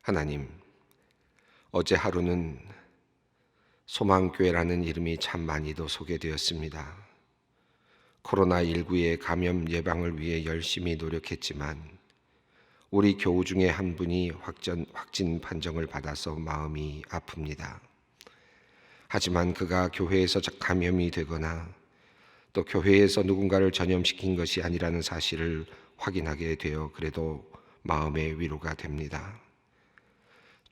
하나님, 어제 하루는 소망교회라는 이름이 참 많이도 소개되었습니다. 코로나19의 감염 예방을 위해 열심히 노력했지만 우리 교우 중에 한 분이 확진 판정을 받아서 마음이 아픕니다. 하지만 그가 교회에서 감염이 되거나 또 교회에서 누군가를 전염시킨 것이 아니라는 사실을 확인하게 되어 그래도 마음의 위로가 됩니다.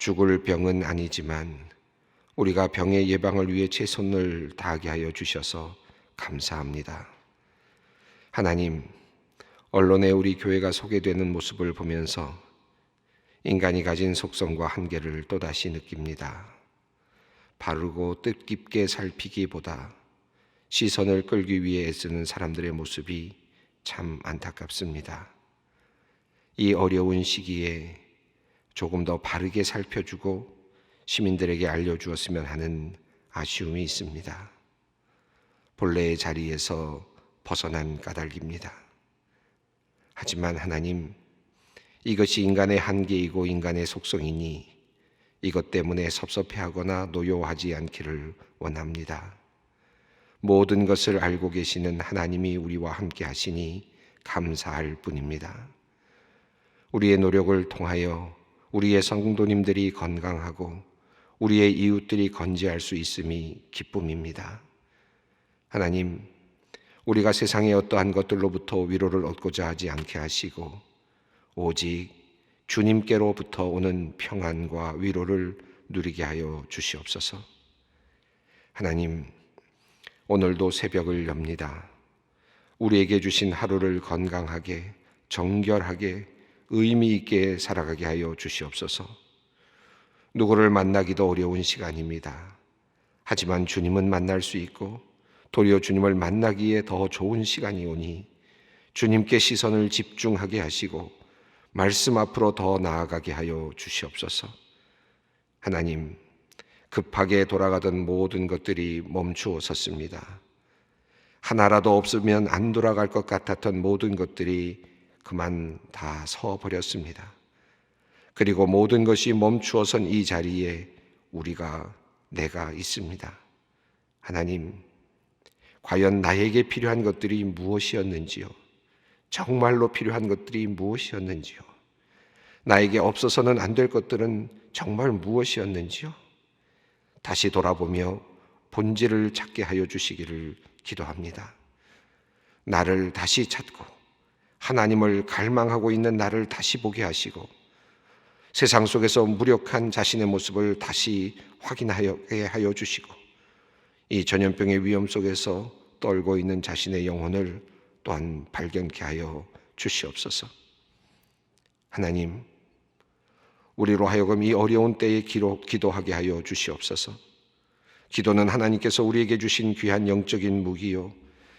죽을 병은 아니지만 우리가 병의 예방을 위해 최선을 다하게 하여 주셔서 감사합니다. 하나님, 언론에 우리 교회가 소개되는 모습을 보면서 인간이 가진 속성과 한계를 또다시 느낍니다. 바르고 뜻깊게 살피기보다 시선을 끌기 위해 애쓰는 사람들의 모습이 참 안타깝습니다. 이 어려운 시기에 조금 더 바르게 살펴주고 시민들에게 알려주었으면 하는 아쉬움이 있습니다. 본래의 자리에서 벗어난 까닭입니다. 하지만 하나님, 이것이 인간의 한계이고 인간의 속성이니 이것 때문에 섭섭해하거나 노여워하지 않기를 원합니다. 모든 것을 알고 계시는 하나님이 우리와 함께 하시니 감사할 뿐입니다. 우리의 노력을 통하여 우리의 성도님들이 건강하고 우리의 이웃들이 건재할 수 있음이 기쁨입니다. 하나님, 우리가 세상의 어떠한 것들로부터 위로를 얻고자 하지 않게 하시고 오직 주님께로부터 오는 평안과 위로를 누리게 하여 주시옵소서. 하나님, 오늘도 새벽을 엽니다. 우리에게 주신 하루를 건강하게, 정결하게, 의미 있게 살아가게 하여 주시옵소서. 누구를 만나기도 어려운 시간입니다. 하지만 주님은 만날 수 있고 도리어 주님을 만나기에 더 좋은 시간이 오니 주님께 시선을 집중하게 하시고 말씀 앞으로 더 나아가게 하여 주시옵소서. 하나님, 급하게 돌아가던 모든 것들이 멈추어 섰습니다. 하나라도 없으면 안 돌아갈 것 같았던 모든 것들이 그만 다 서버렸습니다. 그리고 모든 것이 멈추어선 이 자리에 내가 있습니다. 하나님, 과연 나에게 필요한 것들이 무엇이었는지요? 정말로 필요한 것들이 무엇이었는지요? 나에게 없어서는 안 될 것들은 정말 무엇이었는지요? 다시 돌아보며 본질을 찾게 하여 주시기를 기도합니다. 나를 다시 찾고 하나님을 갈망하고 있는 나를 다시 보게 하시고 세상 속에서 무력한 자신의 모습을 다시 확인하게 하여 주시고 이 전염병의 위험 속에서 떨고 있는 자신의 영혼을 또한 발견케 하여 주시옵소서. 하나님, 우리로 하여금 이 어려운 때에 기도하게 하여 주시옵소서. 기도는 하나님께서 우리에게 주신 귀한 영적인 무기요,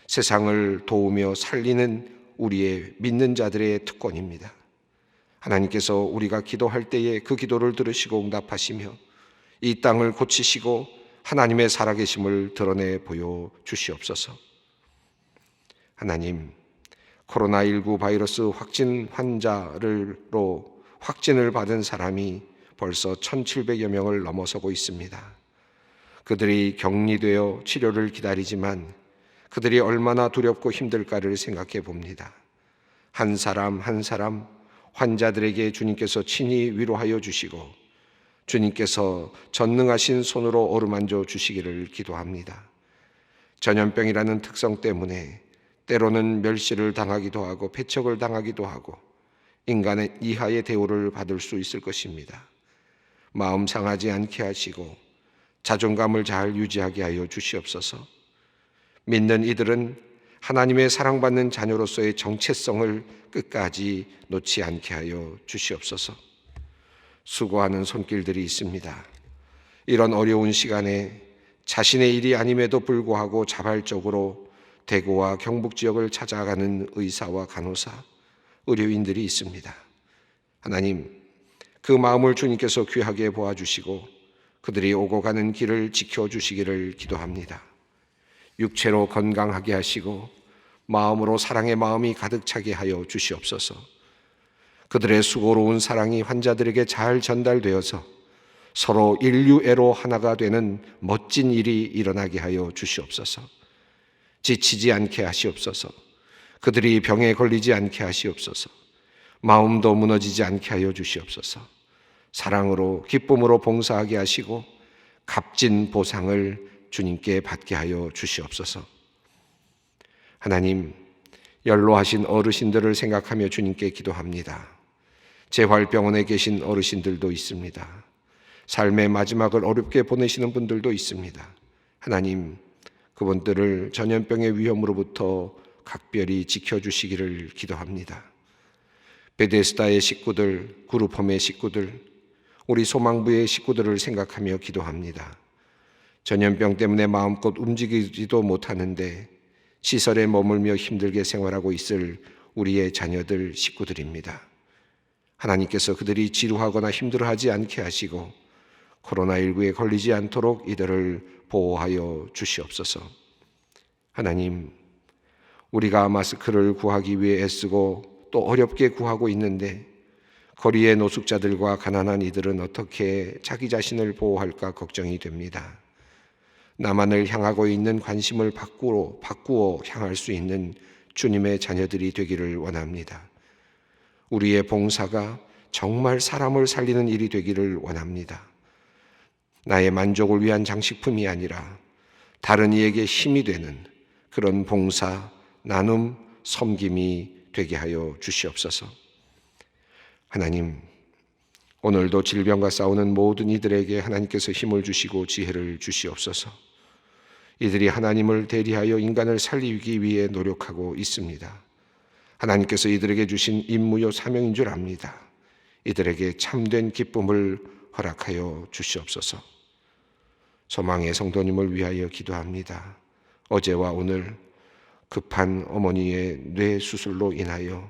세상을 도우며 살리는 우리의 믿는 자들의 특권입니다. 하나님께서 우리가 기도할 때에 그 기도를 들으시고 응답하시며 이 땅을 고치시고 하나님의 살아계심을 드러내 보여 주시옵소서. 하나님, 코로나19 바이러스 확진 환자로 확진을 받은 사람이 벌써 1,700여 명을 넘어서고 있습니다. 그들이 격리되어 치료를 기다리지만 그들이 얼마나 두렵고 힘들까를 생각해 봅니다. 한 사람 한 사람 환자들에게 주님께서 친히 위로하여 주시고 주님께서 전능하신 손으로 어루만져 주시기를 기도합니다. 전염병이라는 특성 때문에 때로는 멸시를 당하기도 하고 배척을 당하기도 하고 인간의 이하의 대우를 받을 수 있을 것입니다. 마음 상하지 않게 하시고 자존감을 잘 유지하게 하여 주시옵소서. 믿는 이들은 하나님의 사랑받는 자녀로서의 정체성을 끝까지 놓지 않게 하여 주시옵소서. 수고하는 손길들이 있습니다. 이런 어려운 시간에 자신의 일이 아님에도 불구하고 자발적으로 대구와 경북 지역을 찾아가는 의사와 간호사, 의료인들이 있습니다. 하나님, 그 마음을 주님께서 귀하게 보아주시고 그들이 오고 가는 길을 지켜주시기를 기도합니다. 육체로 건강하게 하시고 마음으로 사랑의 마음이 가득 차게 하여 주시옵소서. 그들의 수고로운 사랑이 환자들에게 잘 전달되어서 서로 인류애로 하나가 되는 멋진 일이 일어나게 하여 주시옵소서. 지치지 않게 하시옵소서. 그들이 병에 걸리지 않게 하시옵소서. 마음도 무너지지 않게 하여 주시옵소서. 사랑으로 기쁨으로 봉사하게 하시고 값진 보상을 주님께 받게 하여 주시옵소서. 하나님, 연로하신 어르신들을 생각하며 주님께 기도합니다. 재활병원에 계신 어르신들도 있습니다. 삶의 마지막을 어렵게 보내시는 분들도 있습니다. 하나님, 그분들을 전염병의 위험으로부터 각별히 지켜주시기를 기도합니다. 베데스다의 식구들, 그룹홈의 식구들, 우리 소망부의 식구들을 생각하며 기도합니다. 전염병 때문에 마음껏 움직이지도 못하는데 시설에 머물며 힘들게 생활하고 있을 우리의 자녀들, 식구들입니다. 하나님께서 그들이 지루하거나 힘들어하지 않게 하시고 코로나19에 걸리지 않도록 이들을 보호하여 주시옵소서. 하나님, 우리가 마스크를 구하기 위해 애쓰고 또 어렵게 구하고 있는데 거리의 노숙자들과 가난한 이들은 어떻게 자기 자신을 보호할까 걱정이 됩니다. 나만을 향하고 있는 관심을 바꾸어 향할 수 있는 주님의 자녀들이 되기를 원합니다. 우리의 봉사가 정말 사람을 살리는 일이 되기를 원합니다. 나의 만족을 위한 장식품이 아니라 다른 이에게 힘이 되는 그런 봉사, 나눔, 섬김이 되게 하여 주시옵소서. 하나님, 오늘도 질병과 싸우는 모든 이들에게 하나님께서 힘을 주시고 지혜를 주시옵소서. 이들이 하나님을 대리하여 인간을 살리기 위해 노력하고 있습니다. 하나님께서 이들에게 주신 임무요 사명인 줄 압니다. 이들에게 참된 기쁨을 허락하여 주시옵소서. 소망의 성도님을 위하여 기도합니다. 어제와 오늘 급한 어머니의 뇌 수술로 인하여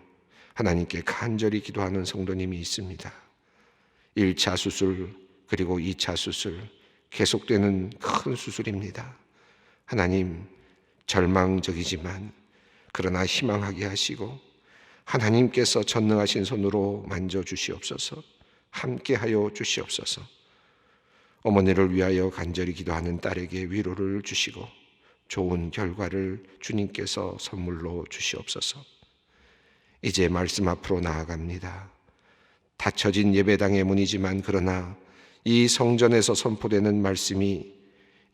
하나님께 간절히 기도하는 성도님이 있습니다. 1차 수술 그리고 2차 수술 계속되는 큰 수술입니다. 하나님, 절망적이지만 그러나 희망하게 하시고 하나님께서 전능하신 손으로 만져주시옵소서. 함께하여 주시옵소서. 어머니를 위하여 간절히 기도하는 딸에게 위로를 주시고 좋은 결과를 주님께서 선물로 주시옵소서. 이제 말씀 앞으로 나아갑니다. 닫혀진 예배당의 문이지만 그러나 이 성전에서 선포되는 말씀이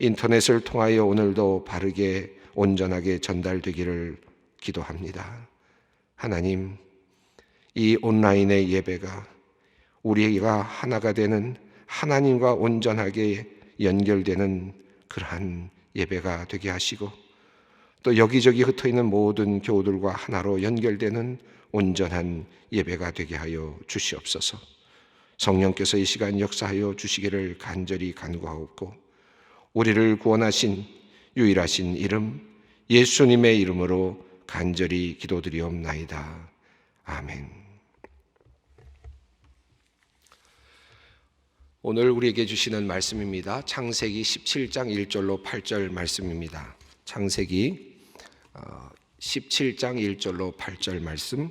인터넷을 통하여 오늘도 바르게 온전하게 전달되기를 기도합니다. 하나님, 이 온라인의 예배가 우리가 하나가 되는 하나님과 온전하게 연결되는 그러한 예배가 되게 하시고 또 여기저기 흩어있는 모든 교우들과 하나로 연결되는 온전한 예배가 되게 하여 주시옵소서. 성령께서 이 시간 역사하여 주시기를 간절히 간구하옵고 우리를 구원하신 유일하신 이름 예수님의 이름으로 간절히 기도드리옵나이다. 아멘. 오늘 우리에게 주시는 말씀입니다. 창세기 17장 1절로 8절 말씀입니다. 창세기 17장 1절로 8절 말씀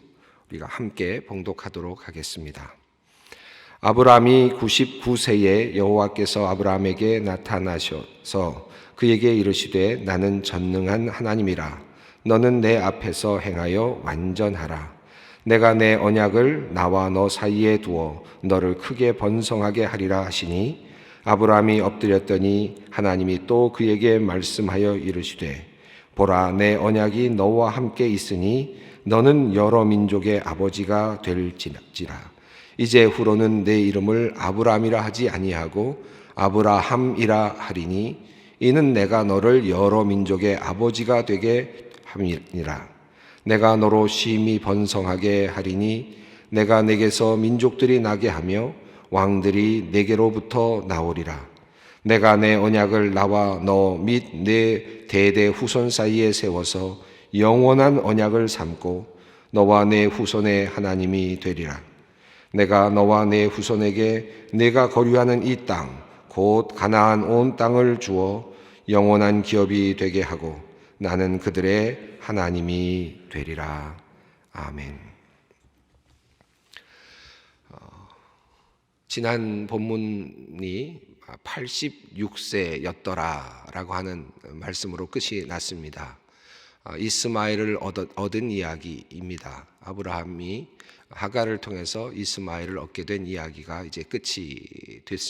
우리가 함께 봉독하도록 하겠습니다. 아브라함이 99세에 여호와께서 아브라함에게 나타나셔서 그에게 이르시되 나는 전능한 하나님이라. 너는 내 앞에서 행하여 완전하라. 내가 내 언약을 나와 너 사이에 두어 너를 크게 번성하게 하리라 하시니 아브라함이 엎드렸더니 하나님이 또 그에게 말씀하여 이르시되 보라 내 언약이 너와 함께 있으니 너는 여러 민족의 아버지가 될지라. 이제 후로는 내 이름을 아브라함이라 하지 아니하고 아브라함이라 하리니 이는 내가 너를 여러 민족의 아버지가 되게 함이니라. 내가 너로 심히 번성하게 하리니 내가 내게서 민족들이 나게 하며 왕들이 내게로부터 나오리라. 내가 내 언약을 나와 너 및 내 대대 후손 사이에 세워서 영원한 언약을 삼고 너와 내 후손의 하나님이 되리라. 내가 너와 내 후손에게 내가 거류하는 이 땅 곧 가나안 온 땅을 주어 영원한 기업이 되게 하고 나는 그들의 하나님이 되리라. 아멘. 지난 본문이 86세였더라라고 하는 말씀으로 끝이 났습니다. 이스마엘을 얻은 이야기입니다. 아브라함이 하갈을 통해서 이스마엘을 얻게 된 이야기가 이제 끝이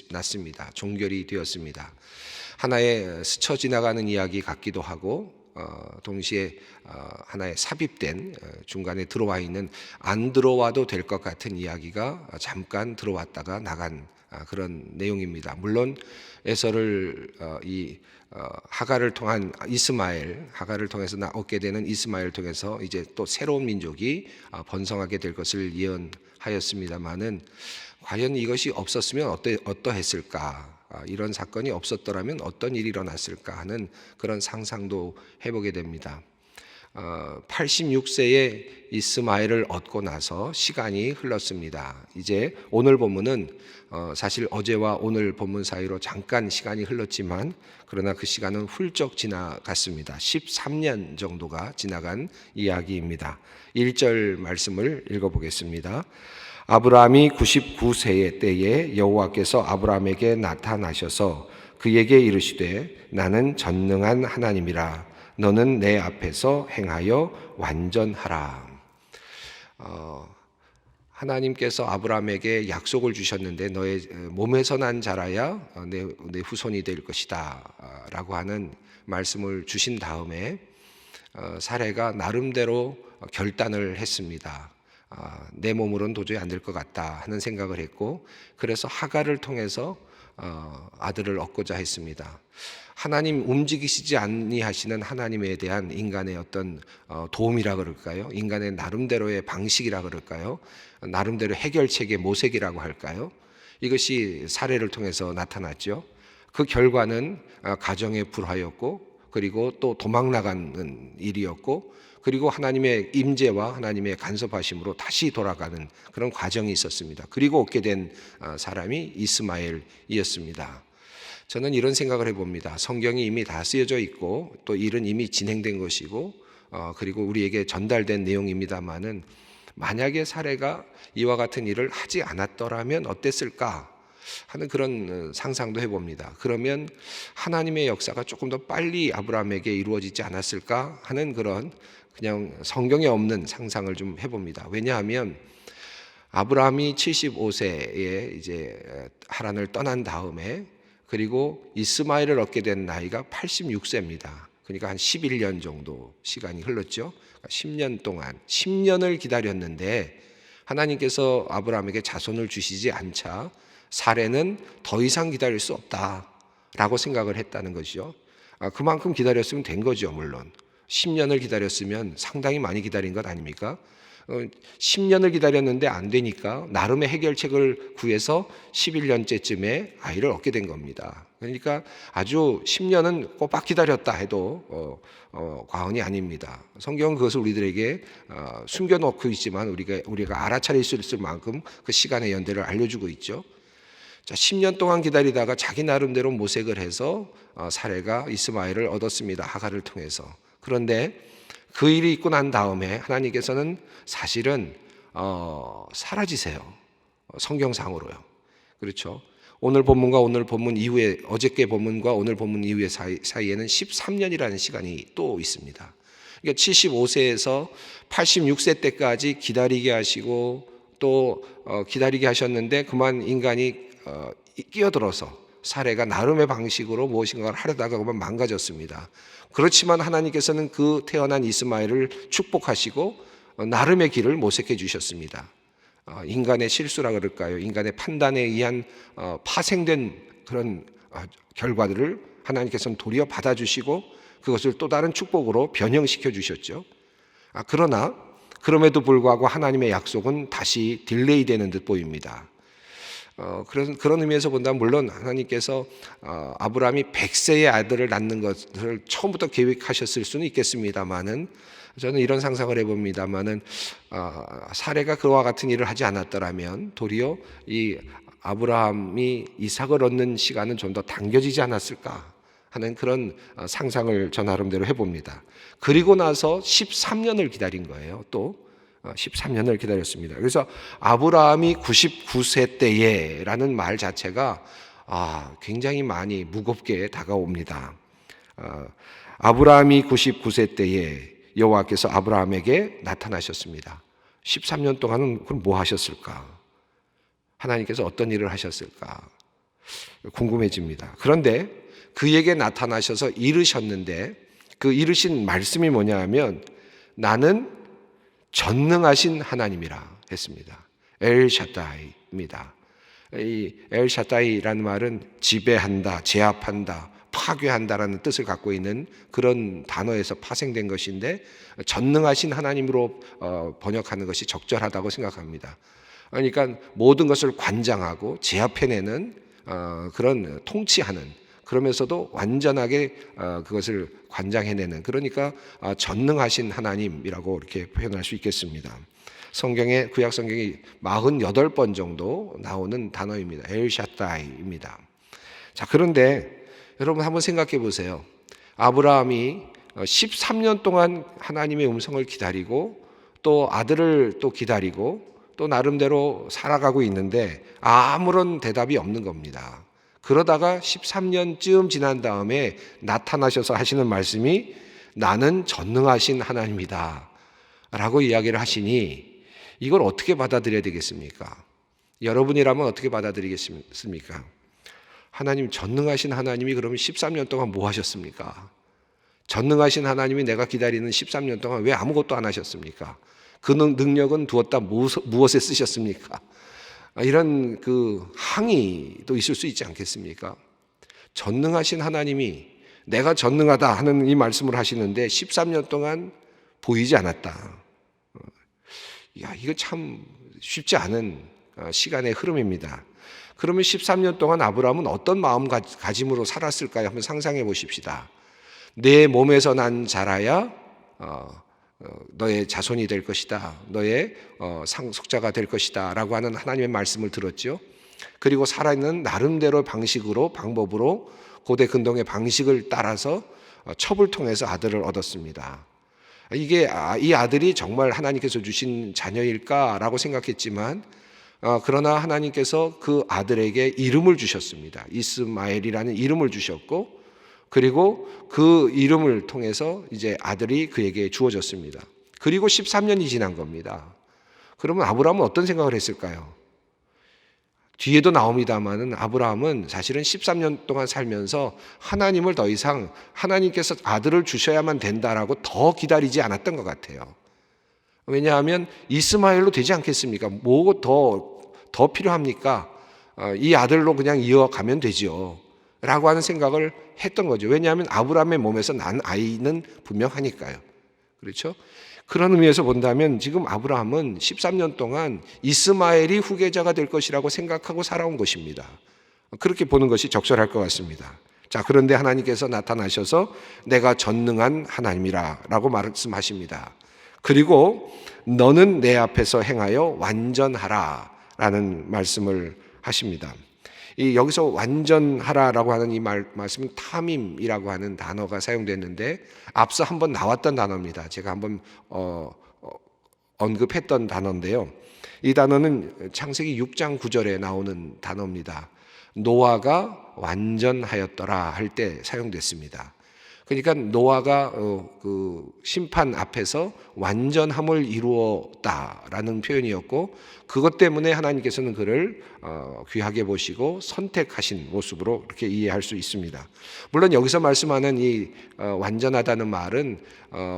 났습니다. 종결이 되었습니다. 하나의 스쳐 지나가는 이야기 같기도 하고 동시에 하나의 삽입된 중간에 들어와 있는 안 들어와도 될 것 같은 이야기가 잠깐 들어왔다가 나간 그런 내용입니다. 물론 에서를 하갈을 통한 하갈을 통해서 얻게 되는 이스마엘을 통해서 이제 또 새로운 민족이 번성하게 될 것을 예언하였습니다마는 과연 이것이 없었으면 어떠했을까? 이런 사건이 없었더라면 어떤 일이 일어났을까 하는 그런 상상도 해보게 됩니다. 86세에 이스마엘을 얻고 나서 시간이 흘렀습니다. 이제 오늘 본문은 사실 어제와 오늘 본문 사이로 잠깐 시간이 흘렀지만 그러나 그 시간은 훌쩍 지나갔습니다. 13년 정도가 지나간 이야기입니다. 1절 말씀을 읽어보겠습니다. 아브라함이 99세의 때에 여호와께서 아브라함에게 나타나셔서 그에게 이르시되 나는 전능한 하나님이라 너는 내 앞에서 행하여 완전하라. 하나님께서 아브라함에게 약속을 주셨는데 너의 몸에서 난 자라야 내 후손이 될 것이다 라고 하는 말씀을 주신 다음에 사레가 나름대로 결단을 했습니다. 내 몸으로는 도저히 안 될 것 같다 하는 생각을 했고 그래서 하갈을 통해서 아들을 얻고자 했습니다. 하나님 움직이시지 아니하시는 하나님에 대한 인간의 어떤 도움이라 그럴까요? 인간의 나름대로의 방식이라 그럴까요? 나름대로 해결책의 모색이라고 할까요? 이것이 사례를 통해서 나타났죠. 그 결과는 가정의 불화였고 그리고 또 도망 나가는 일이었고 그리고 하나님의 임재와 하나님의 간섭하심으로 다시 돌아가는 그런 과정이 있었습니다. 그리고 얻게 된 사람이 이스마엘이었습니다. 저는 이런 생각을 해봅니다. 성경이 이미 다 쓰여져 있고 또 일은 이미 진행된 것이고 그리고 우리에게 전달된 내용입니다마는 만약에 사례가 이와 같은 일을 하지 않았더라면 어땠을까 하는 그런 상상도 해봅니다. 그러면 하나님의 역사가 조금 더 빨리 아브라함에게 이루어지지 않았을까 하는 그런 그냥 성경에 없는 상상을 좀 해봅니다. 왜냐하면 아브라함이 75세에 이제 하란을 떠난 다음에 그리고 이스마엘을 얻게 된 나이가 86세입니다. 그러니까 한 11년 정도 시간이 흘렀죠. 10년 동안 10년을 기다렸는데 하나님께서 아브라함에게 자손을 주시지 않자 사레는 더 이상 기다릴 수 없다라고 생각을 했다는 것이죠. 그만큼 기다렸으면 된 거죠. 물론 10년을 기다렸으면 상당히 많이 기다린 것 아닙니까? 10년을 기다렸는데 안 되니까 나름의 해결책을 구해서 11년째쯤에 아이를 얻게 된 겁니다. 그러니까 아주 10년은 꼬박 기다렸다 해도 과언이 아닙니다. 성경은 그것을 우리들에게 숨겨놓고 있지만 우리가 알아차릴 수 있을 만큼 그 시간의 연대를 알려주고 있죠. 자, 10년 동안 기다리다가 자기 나름대로 모색을 해서 사레가 이스마엘을 얻었습니다. 하갈을 통해서. 그런데 그 일이 있고 난 다음에 하나님께서는 사실은 사라지세요. 성경상으로요. 그렇죠. 오늘 본문과 오늘 본문 이후에 어저께 본문과 오늘 본문 이후의 사이에는 13년이라는 시간이 또 있습니다. 그러니까 75세에서 86세 때까지 기다리게 하시고 또 기다리게 하셨는데 그만 인간이 끼어들어서 사례가 나름의 방식으로 무엇인가를 하려다가 그만 망가졌습니다. 그렇지만 하나님께서는 그 태어난 이스마엘을 축복하시고 나름의 길을 모색해 주셨습니다. 인간의 실수라 그럴까요? 인간의 판단에 의한 파생된 그런 결과들을 하나님께서는 도리어 받아주시고 그것을 또 다른 축복으로 변형시켜 주셨죠. 그러나 그럼에도 불구하고 하나님의 약속은 다시 딜레이 되는 듯 보입니다. 그런 의미에서 본다면 물론 하나님께서 아브라함이 100세의 아들을 낳는 것을 처음부터 계획하셨을 수는 있겠습니다만은 저는 이런 상상을 해봅니다만은 사레가 그와 같은 일을 하지 않았더라면 도리어 이 아브라함이 이삭을 얻는 시간은 좀 더 당겨지지 않았을까 하는 그런 상상을 저 나름대로 해봅니다. 그리고 나서 13년을 기다린 거예요. 또 13년을 기다렸습니다. 그래서 아브라함이 99세 때에라는 말 자체가 굉장히 많이 무겁게 다가옵니다. 아브라함이 99세 때에 여호와께서 아브라함에게 나타나셨습니다. 13년 동안은 그럼 뭐 하셨을까? 하나님께서 어떤 일을 하셨을까? 궁금해집니다. 그런데 그에게 나타나셔서 이르셨는데 그 이르신 말씀이 뭐냐 하면 나는 전능하신 하나님이라 했습니다. 엘샤다이입니다. 이 엘샤다이라는 말은 지배한다, 제압한다, 파괴한다라는 뜻을 갖고 있는 그런 단어에서 파생된 것인데 전능하신 하나님으로 번역하는 것이 적절하다고 생각합니다. 그러니까 모든 것을 관장하고 제압해내는 그런 통치하는, 그러면서도 완전하게 그것을 관장해내는, 그러니까 전능하신 하나님이라고 이렇게 표현할 수 있겠습니다. 성경에, 구약 성경이 48번 정도 나오는 단어입니다. 엘샤다이입니다. 자, 그런데 여러분 한번 생각해 보세요. 아브라함이 13년 동안 하나님의 음성을 기다리고 또 아들을 또 기다리고 또 나름대로 살아가고 있는데 아무런 대답이 없는 겁니다. 그러다가 13년쯤 지난 다음에 나타나셔서 하시는 말씀이 나는 전능하신 하나님이다 라고 이야기를 하시니 이걸 어떻게 받아들여야 되겠습니까? 여러분이라면 어떻게 받아들이겠습니까? 하나님, 전능하신 하나님이 그러면 13년 동안 뭐 하셨습니까? 전능하신 하나님이 내가 기다리는 13년 동안 왜 아무것도 안 하셨습니까? 그 능력은 두었다 무엇에 쓰셨습니까? 이런 그 항의도 있을 수 있지 않겠습니까? 전능하신 하나님이 내가 전능하다 하는 이 말씀을 하시는데 13년 동안 보이지 않았다. 이거 참 쉽지 않은 시간의 흐름입니다. 그러면 13년 동안 아브라함은 어떤 마음가짐으로 살았을까요? 한번 상상해 보십시다. 내 몸에서 난 자라야 너의 자손이 될 것이다. 너의 상속자가 될 것이다. 라고 하는 하나님의 말씀을 들었죠. 그리고 살아있는 나름대로 방법으로 고대 근동의 방식을 따라서 첩을 통해서 아들을 얻었습니다. 이 아들이 정말 하나님께서 주신 자녀일까라고 생각했지만 그러나 하나님께서 그 아들에게 이름을 주셨습니다. 이스마엘이라는 이름을 주셨고 그리고 그 이름을 통해서 이제 아들이 그에게 주어졌습니다. 그리고 13년이 지난 겁니다. 그러면 아브라함은 어떤 생각을 했을까요? 뒤에도 나옵니다만은 아브라함은 사실은 13년 동안 살면서 하나님을 더 이상 하나님께서 아들을 주셔야만 된다라고 더 기다리지 않았던 것 같아요. 왜냐하면 이스마엘로 되지 않겠습니까? 뭐 더 필요합니까? 이 아들로 그냥 이어가면 되죠. 라고 하는 생각을 했던 거죠. 왜냐하면 아브라함의 몸에서 난 아이는 분명하니까요. 그렇죠? 그런 의미에서 본다면 지금 아브라함은 13년 동안 이스마엘이 후계자가 될 것이라고 생각하고 살아온 것입니다. 그렇게 보는 것이 적절할 것 같습니다. 자, 그런데 하나님께서 나타나셔서 내가 전능한 하나님이라 라고 말씀하십니다. 그리고 너는 내 앞에서 행하여 완전하라 라는 말씀을 하십니다. 여기서 완전하라라고 하는 이 말씀은 타밈이라고 하는 단어가 사용됐는데 앞서 한번 나왔던 단어입니다. 제가 한번 언급했던 단어인데요. 이 단어는 창세기 6장 9절에 나오는 단어입니다. 노아가 완전하였더라 할 때 사용됐습니다. 그러니까 노아가 그 심판 앞에서 완전함을 이루었다라는 표현이었고 그것 때문에 하나님께서는 그를 귀하게 보시고 선택하신 모습으로 그렇게 이해할 수 있습니다. 물론 여기서 말씀하는 이 완전하다는 말은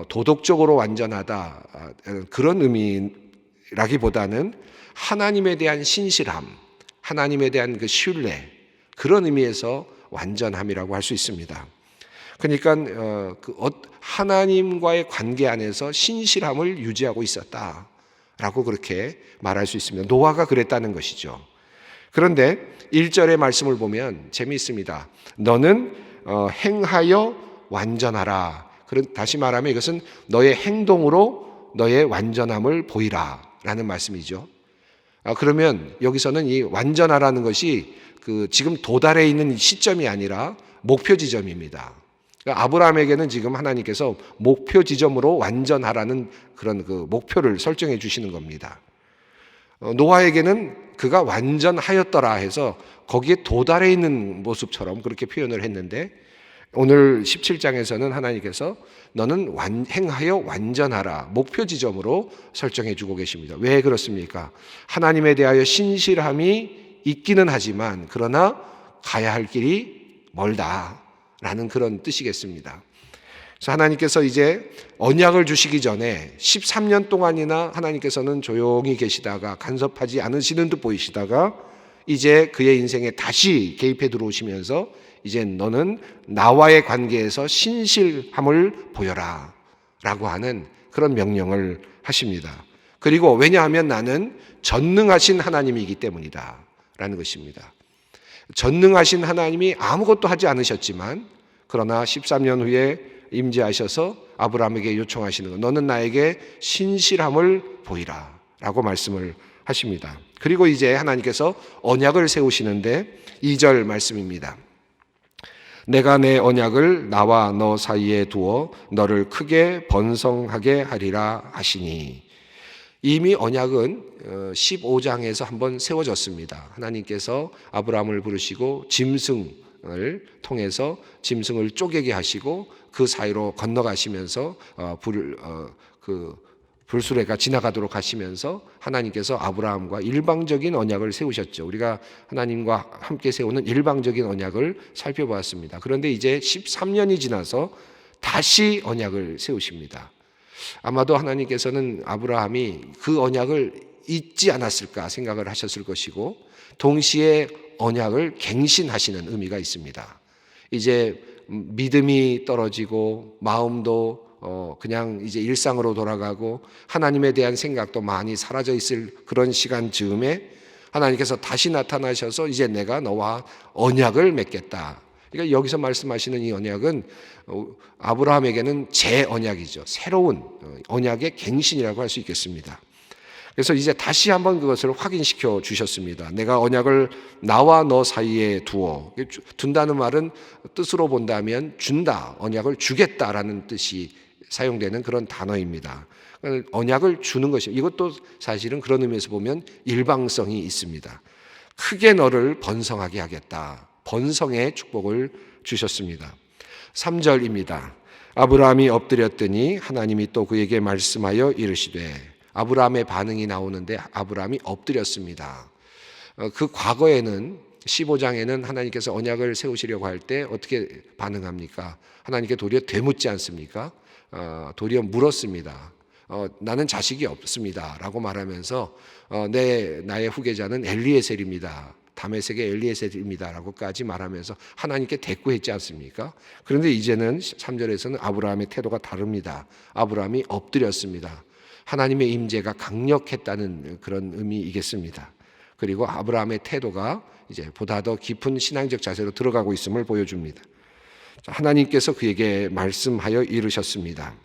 도덕적으로 완전하다 그런 의미라기보다는 하나님에 대한 신실함, 하나님에 대한 그 신뢰 그런 의미에서 완전함이라고 할 수 있습니다. 그러니까 하나님과의 관계 안에서 신실함을 유지하고 있었다라고 그렇게 말할 수 있습니다. 노아가 그랬다는 것이죠. 그런데 1절의 말씀을 보면 재미있습니다. 너는 행하여 완전하라. 다시 말하면 이것은 너의 행동으로 너의 완전함을 보이라 라는 말씀이죠. 그러면 여기서는 이 완전하라는 것이 지금 도달해 있는 시점이 아니라 목표 지점입니다. 아브라함에게는 지금 하나님께서 목표 지점으로 완전하라는 그런 그 목표를 설정해 주시는 겁니다. 노아에게는 그가 완전하였더라 해서 거기에 도달해 있는 모습처럼 그렇게 표현을 했는데, 오늘 17장에서는 하나님께서 너는 행하여 완전하라 목표 지점으로 설정해 주고 계십니다. 왜 그렇습니까? 하나님에 대하여 신실함이 있기는 하지만 그러나 가야 할 길이 멀다라는 그런 뜻이겠습니다. 그래서 하나님께서 이제 언약을 주시기 전에 13년 동안이나 하나님께서는 조용히 계시다가 간섭하지 않으시는 듯 보이시다가 이제 그의 인생에 다시 개입해 들어오시면서 이제 너는 나와의 관계에서 신실함을 보여라 라고 하는 그런 명령을 하십니다. 그리고 왜냐하면 나는 전능하신 하나님이기 때문이다 라는 것입니다. 전능하신 하나님이 아무것도 하지 않으셨지만 그러나 13년 후에 임재하셔서 아브라함에게 요청하시는 것, 너는 나에게 신실함을 보이라 라고 말씀을 하십니다. 그리고 이제 하나님께서 언약을 세우시는데 2절 말씀입니다. 내가 내 언약을 나와 너 사이에 두어 너를 크게 번성하게 하리라 하시니, 이미 언약은 15장에서 한번 세워졌습니다. 하나님께서 아브라함을 부르시고 짐승을 통해서 짐승을 쪼개게 하시고 그 사이로 건너가시면서 불수레가 지나가도록 하시면서 하나님께서 아브라함과 일방적인 언약을 세우셨죠. 우리가 하나님과 함께 세우는 일방적인 언약을 살펴보았습니다. 그런데 이제 13년이 지나서 다시 언약을 세우십니다. 아마도 하나님께서는 아브라함이 그 언약을 잊지 않았을까 생각을 하셨을 것이고, 동시에 언약을 갱신하시는 의미가 있습니다. 이제 믿음이 떨어지고 마음도 그냥 이제 일상으로 돌아가고 하나님에 대한 생각도 많이 사라져 있을 그런 시간 즈음에 하나님께서 다시 나타나셔서 이제 내가 너와 언약을 맺겠다. 그러니까 여기서 말씀하시는 이 언약은 아브라함에게는 재언약이죠. 새로운 언약의 갱신이라고 할 수 있겠습니다. 그래서 이제 다시 한번 그것을 확인시켜 주셨습니다. 내가 언약을 나와 너 사이에 두어. 둔다는 말은 뜻으로 본다면 준다, 언약을 주겠다라는 뜻이 사용되는 그런 단어입니다. 언약을 주는 것이, 이것도 사실은 그런 의미에서 보면 일방성이 있습니다. 크게 너를 번성하게 하겠다. 번성의 축복을 주셨습니다. 3절입니다. 아브라함이 엎드렸더니 하나님이 또 그에게 말씀하여 이르시되, 아브라함의 반응이 나오는데 아브라함이 엎드렸습니다. 그 과거에는 15장에는 하나님께서 언약을 세우시려고 할 때 어떻게 반응합니까? 하나님께 도리어 되묻지 않습니까? 도리어 물었습니다. 나는 자식이 없습니다 라고 말하면서 나의 후계자는 엘리에셀입니다. 다메섹의 엘리에셀입니다 라고까지 말하면서 하나님께 대꾸했지 않습니까? 그런데 이제는 3절에서는 아브라함의 태도가 다릅니다. 아브라함이 엎드렸습니다. 하나님의 임재가 강력했다는 그런 의미이겠습니다. 그리고 아브라함의 태도가 이제 보다 더 깊은 신앙적 자세로 들어가고 있음을 보여줍니다. 하나님께서 그에게 말씀하여 이르셨습니다.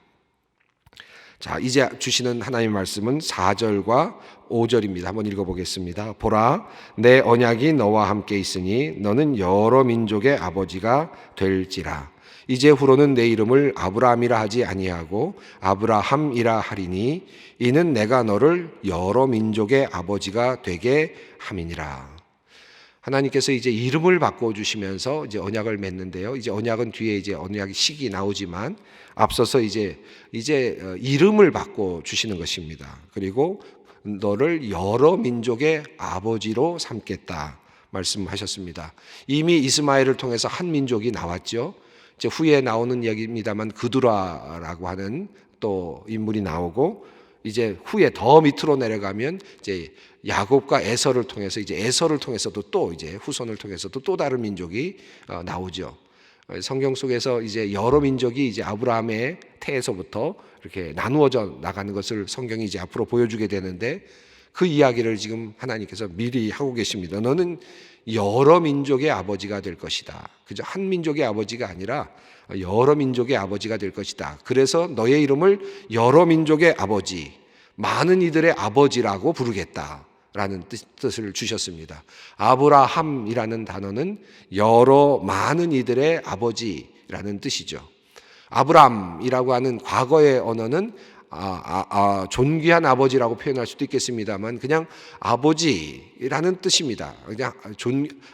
자, 이제 주시는 하나님의 말씀은 4절과 5절입니다. 한번 읽어보겠습니다. 보라, 내 언약이 너와 함께 있으니 너는 여러 민족의 아버지가 될지라. 이제 후로는 내 이름을 아브라함이라 하지 아니하고 아브라함이라 하리니 이는 내가 너를 여러 민족의 아버지가 되게 함이니라. 하나님께서 이제 이름을 바꿔주시면서 이제 언약을 맺는데요. 이제 언약은 뒤에 이제 언약의 식이 나오지만 앞서서 이제 이름을 바꿔주시는 것입니다. 그리고 너를 여러 민족의 아버지로 삼겠다 말씀하셨습니다. 이미 이스마엘을 통해서 한 민족이 나왔죠. 이제 후에 나오는 이야기입니다만 그두라라고 하는 또 인물이 나오고, 이제 후에 더 밑으로 내려가면 이제 야곱과 에서를 통해서 이제 에서를 통해서도 또 이제 후손을 통해서도 또 다른 민족이 나오죠. 성경 속에서 이제 여러 민족이 이제 아브라함의 태에서부터 이렇게 나누어져 나가는 것을 성경이 이제 앞으로 보여주게 되는데, 그 이야기를 지금 하나님께서 미리 하고 계십니다. 너는 여러 민족의 아버지가 될 것이다. 그저 한 민족의 아버지가 아니라 여러 민족의 아버지가 될 것이다. 그래서 너의 이름을 여러 민족의 아버지, 많은 이들의 아버지라고 부르겠다라는 뜻을 주셨습니다. 아브라함이라는 단어는 여러 많은 이들의 아버지라는 뜻이죠. 아브람이라고 하는 과거의 언어는 존귀한 아버지라고 표현할 수도 있겠습니다만 그냥 아버지라는 뜻입니다. 그냥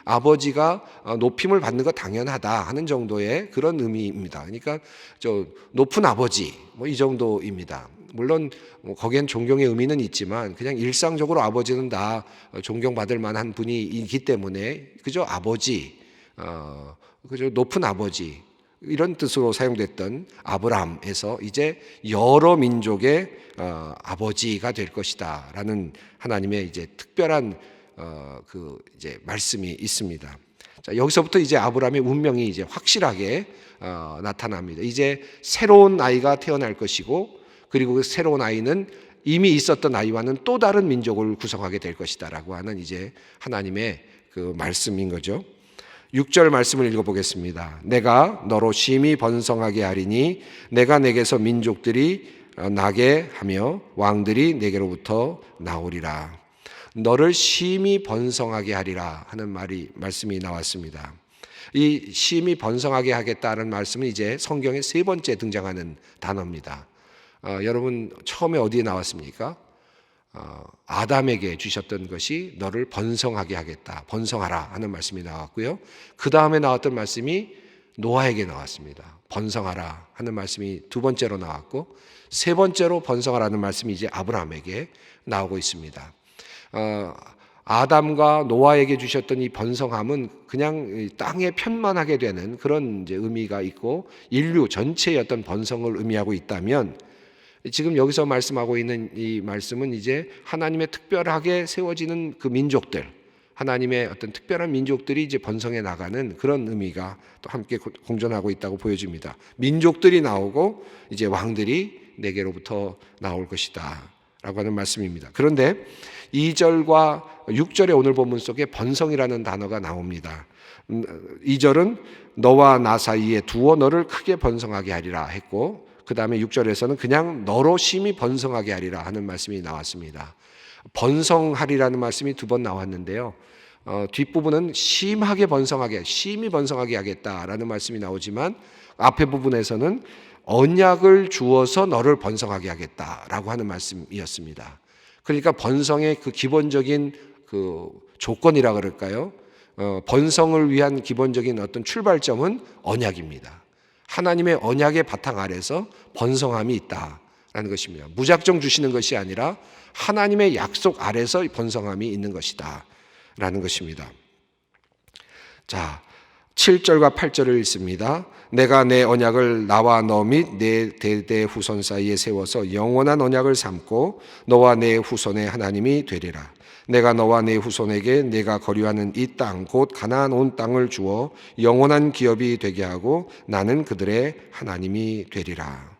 아버지가 높임을 받는 것 당연하다 하는 정도의 그런 의미입니다. 그러니까 저 높은 아버지 뭐 이 정도입니다. 물론 거기엔 존경의 의미는 있지만 그냥 일상적으로 아버지는 다 존경받을 만한 분이 있기 때문에 그저 아버지, 그저 높은 아버지 이런 뜻으로 사용됐던 아브람에서 이제 여러 민족의 아버지가 될 것이다라는 하나님의 이제 특별한 그 이제 말씀이 있습니다. 자, 여기서부터 이제 아브람의 운명이 이제 확실하게 나타납니다. 이제 새로운 아이가 태어날 것이고 그리고 그 새로운 아이는 이미 있었던 아이와는 또 다른 민족을 구성하게 될 것이다라고 하는 이제 하나님의 그 말씀인 거죠. 6절 말씀을 읽어보겠습니다. 내가 너로 심히 번성하게 하리니 내가 내게서 민족들이 나게 하며 왕들이 내게로부터 나오리라. 너를 심히 번성하게 하리라 하는 말씀이 나왔습니다. 이 심히 번성하게 하겠다는 말씀은 이제 성경에 세 번째 등장하는 단어입니다. 여러분 처음에 어디에 나왔습니까? 아담에게 주셨던 것이 너를 번성하게 하겠다, 번성하라 하는 말씀이 나왔고요. 그 다음에 나왔던 말씀이 노아에게 나왔습니다. 번성하라 하는 말씀이 두 번째로 나왔고 세 번째로 번성하라는 말씀이 이제 아브라함에게 나오고 있습니다. 아담과 노아에게 주셨던 이 번성함은 그냥 땅에 편만하게 되는 그런 이제 의미가 있고 인류 전체의 어떤 번성을 의미하고 있다면 지금 여기서 말씀하고 있는 이 말씀은 이제 하나님의 특별하게 세워지는 그 민족들, 하나님의 어떤 특별한 민족들이 이제 번성해 나가는 그런 의미가 또 함께 공존하고 있다고 보여집니다. 민족들이 나오고 이제 왕들이 내게로부터 나올 것이다 라고 하는 말씀입니다. 그런데 2절과 6절의 오늘 본문 속에 번성이라는 단어가 나옵니다. 2절은 너와 나 사이에 두어 너를 크게 번성하게 하리라 했고 그 다음에 6절에서는 그냥 너로 심히 번성하게 하리라 하는 말씀이 나왔습니다. 번성하리라는 말씀이 두 번 나왔는데요. 뒷부분은 심히 번성하게 하겠다라는 말씀이 나오지만 앞에 부분에서는 언약을 주어서 너를 번성하게 하겠다라고 하는 말씀이었습니다. 그러니까 번성의 그 기본적인 그 조건이라 그럴까요? 번성을 위한 기본적인 어떤 출발점은 언약입니다. 하나님의 언약의 바탕 아래서 번성함이 있다라는 것입니다. 무작정 주시는 것이 아니라 하나님의 약속 아래서 번성함이 있는 것이다 라는 것입니다. 자, 7절과 8절을 읽습니다. 내가 내 언약을 나와 너 및 내 대대 후손 사이에 세워서 영원한 언약을 삼고 너와 내 후손의 하나님이 되리라. 내가 너와 내 후손에게 내가 거류하는 이 땅 곧 가나안 온 땅을 주어 영원한 기업이 되게 하고 나는 그들의 하나님이 되리라.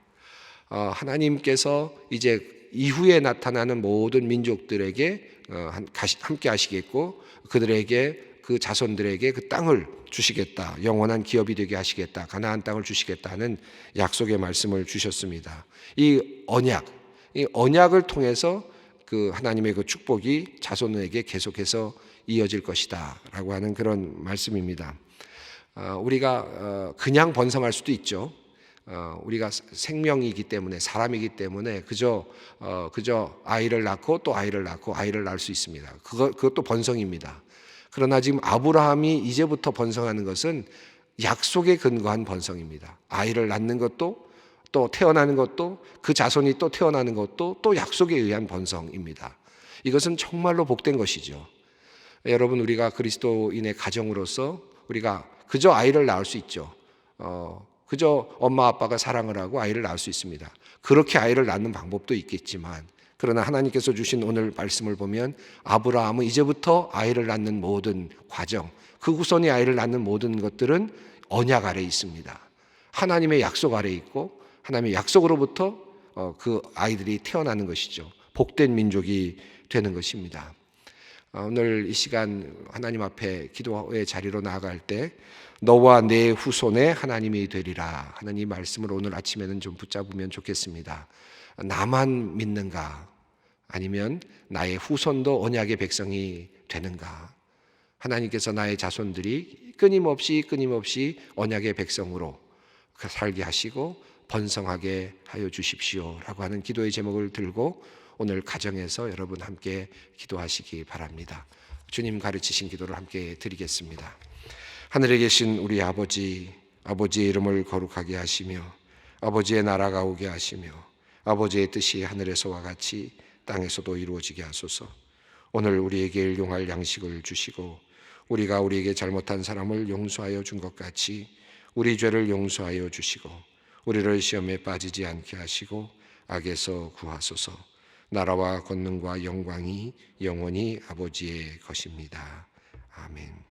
하나님께서 이제 이후에 나타나는 모든 민족들에게 함께 하시겠고 그들에게 그 자손들에게 그 땅을 주시겠다. 영원한 기업이 되게 하시겠다. 가나안 땅을 주시겠다 하는 약속의 말씀을 주셨습니다. 이 언약을 통해서 그 하나님의 그 축복이 자손에게 계속해서 이어질 것이다라고 하는 그런 말씀입니다. 우리가 그냥 번성할 수도 있죠. 우리가 생명이기 때문에 사람이기 때문에 그저 아이를 낳고 또 아이를 낳고 아이를 낳을 수 있습니다. 그것도 번성입니다. 그러나 지금 아브라함이 이제부터 번성하는 것은 약속에 근거한 번성입니다. 아이를 낳는 것도 또 태어나는 것도 그 자손이 또 태어나는 것도 또 약속에 의한 번성입니다. 이것은 정말로 복된 것이죠. 여러분 우리가 그리스도인의 가정으로서 우리가 그저 아이를 낳을 수 있죠. 그저 엄마 아빠가 사랑을 하고 아이를 낳을 수 있습니다. 그렇게 아이를 낳는 방법도 있겠지만 그러나 하나님께서 주신 오늘 말씀을 보면 아브라함은 이제부터 아이를 낳는 모든 과정, 그 후손이 아이를 낳는 모든 것들은 언약 아래에 있습니다. 하나님의 약속 아래에 있고 하나님의 약속으로부터 그 아이들이 태어나는 것이죠. 복된 민족이 되는 것입니다. 오늘 이 시간 하나님 앞에 기도의 자리로 나아갈 때 너와 내 후손의 하나님이 되리라 하는 이 말씀을 오늘 아침에는 좀 붙잡으면 좋겠습니다. 나만 믿는가? 아니면 나의 후손도 언약의 백성이 되는가? 하나님께서 나의 자손들이 끊임없이 언약의 백성으로 살게 하시고 번성하게 하여 주십시오라고 하는 기도의 제목을 들고 오늘 가정에서 여러분 함께 기도하시기 바랍니다. 주님 가르치신 기도를 함께 드리겠습니다. 하늘에 계신 우리 아버지, 아버지의 이름을 거룩하게 하시며 아버지의 나라가 오게 하시며 아버지의 뜻이 하늘에서와 같이 땅에서도 이루어지게 하소서. 오늘 우리에게 일용할 양식을 주시고 우리가 우리에게 잘못한 사람을 용서하여 준 것 같이 우리 죄를 용서하여 주시고 우리를 시험에 빠지지 않게 하시고 악에서 구하소서. 나라와 권능과 영광이 영원히 아버지의 것입니다. 아멘.